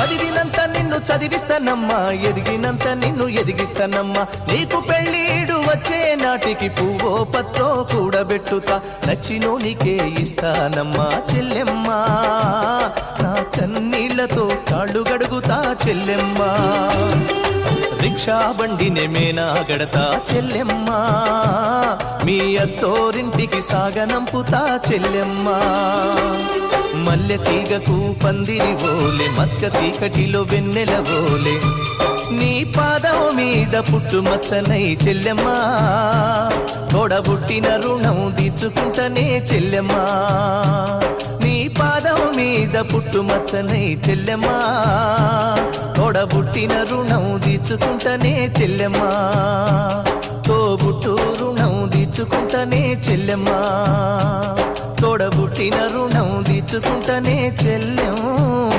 చదివినంత నిన్ను చదివిస్తానమ్మా, ఎదిగినంత నిన్ను ఎదిగిస్తానమ్మా. నీకు పెళ్ళీడు వచ్చే నాటికి పువ్వో పత్రో కూడబెట్టుతా, నచ్చినోనికే ఇస్తానమ్మా చెల్లెమ్మా. నా కన్నీళ్లతో కాళ్ళు గడుగుతా చెల్లెమ్మా. రిక్షా బండినే మేనా గడతా చెల్లెమ్మా, మీ అత్తోరింటికి సాగనంపుతా చెల్లెమ్మా. మల్లె తీగకు పందిరి ఓలే, మస్క సీకటిలో వెన్నెల ఓలే, నీ పాదం మీద పుట్టుమచ్చనై చెల్లెమ్మా. తోడబుట్టిన రుణం తీర్చుకుంటనే చెల్లెమ్మా, నీ పాదం మీద పుట్టుమచ్చనై చెల్లెమ్మా. తోడబుట్టిన రుణం తీర్చుకుంటనే చెల్లెమ్మా, తోబుట్టు రుణం తీర్చుకుంటనే చెల్లెమ్మా. తోడబుట్టిన రుణం తీర్చుకుంటనే చెల్లెమ్మా.